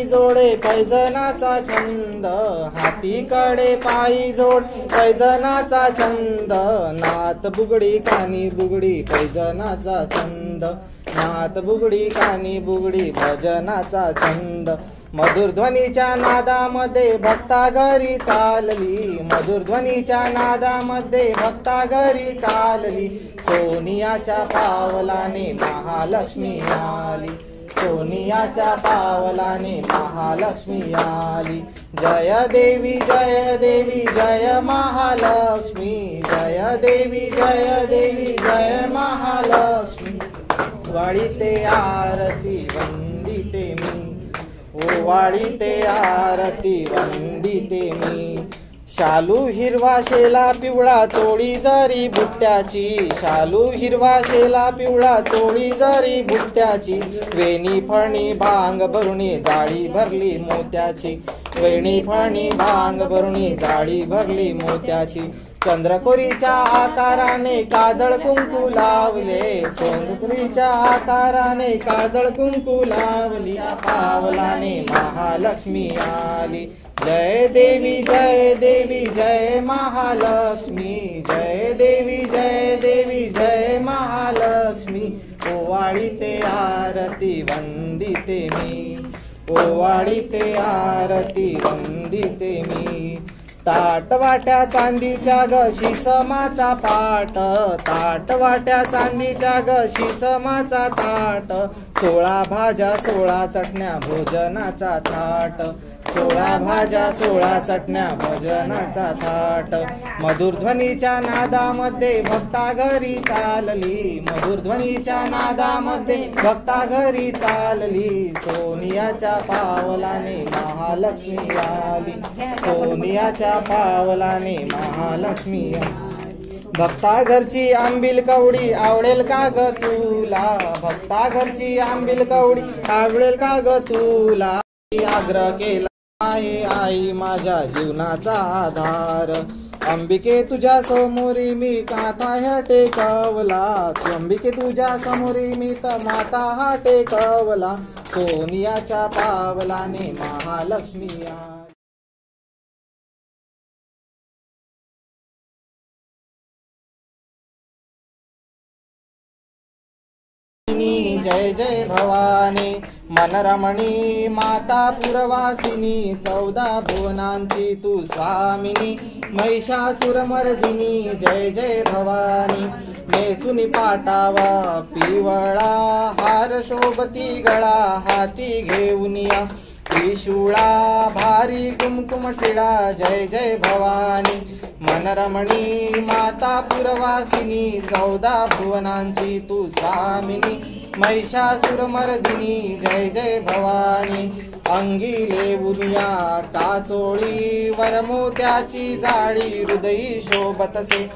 जोडे पैजनाचा छंद हातीकडे पायी जोड पैजनाचा छंद नात बुगडी कानी बुगडी पैजनाचा छंद नात बुगडी कानी बुगडी भजनाचा छंद मधुर ध्वनीच्या नादामध्ये भक्ता घरी चालली मधुर ध्वनीच्या नादामध्ये भक्ता घरी चालली सोनियाच्या पावलाने महालक्ष्मी आली सोनियाच्या पावलाने महालक्ष्मी आली जय देवी जय महालक्ष्मी जय देवी जय महालक्ष्मी वाढीते आरती वंदिते मी ओ वाढीते आरती वंदिते मी शालू हिरवा शेला पिवळा चोळी जरी बुट्ट्याची शालू हिरवा शेला पिवळा चोळी जरी बुट्ट्याची वेणी फणी भांग भरुणी जाळी भरली मोत्याची वेणी फणी भांग भरुणी जाळी भरली मोत्याची चंद्रकोरीच्या आकाराने काजळ कुंकू लावले चंद्रकोरीच्या आकाराने काजळ कुंकू लावली पावलाने महालक्ष्मी आली जय देवी जय महालक्ष्मी जय देवी जय महालक्ष्मी ओवाळीते आरती वंदिते मी ओवाळीते आरती वंदिते मी ताट वाट्या चांदीच्या ग शिसमाचा पाट ताट वाट्या चांदीच्या ग शिसमाचा ताट 16 भाज्या 16 चटण्या भोजनाचा थाट 16 भाज्या 16 चटण्या भोजनाचा थाट मधुर ध्वनीच्या नादामध्ये भक्ता घरी चालली मधुर ध्वनीच्या नादामध्ये भक्ता घरी चालली सोनियाच्या पावलाने महालक्ष्मी आली सोनियाच्या पावलाने महालक्ष्मी भक्ता घरची आंबील कवडी आवडेल का ग तुला भक्ता घरची आंबील कवडी आवडेल का ग तुला आग्रह केला आहे आई माझ्या जीवनाचा आधार अंबिके तुझ्या समोरी मी काथा ह्या टेकवला अंबिके तुझ्या समोरी मी तर माता हा टेकवला सोनियाच्या पावलाने महालक्ष्मी जय भवानी मनरमणी माता पुरवासिनी 14 भुवनांची तू स्वामिनी महिषासुरमर्दिनी जय भवानी नेसुनी पाटावा पिवळा हार शोभती गळा हाती घेऊनिया त्रिशूळा भारी कुमकुम टिळा जय भवानी मनरमणी माता पुरवासिनी 14 भुवनांची तू स्वामिनी महिषासुरमर्दिनी जय भवानी अंगी लेवुनिया काचोळी वरमोत्याची जाळी हृदयी शोभतसे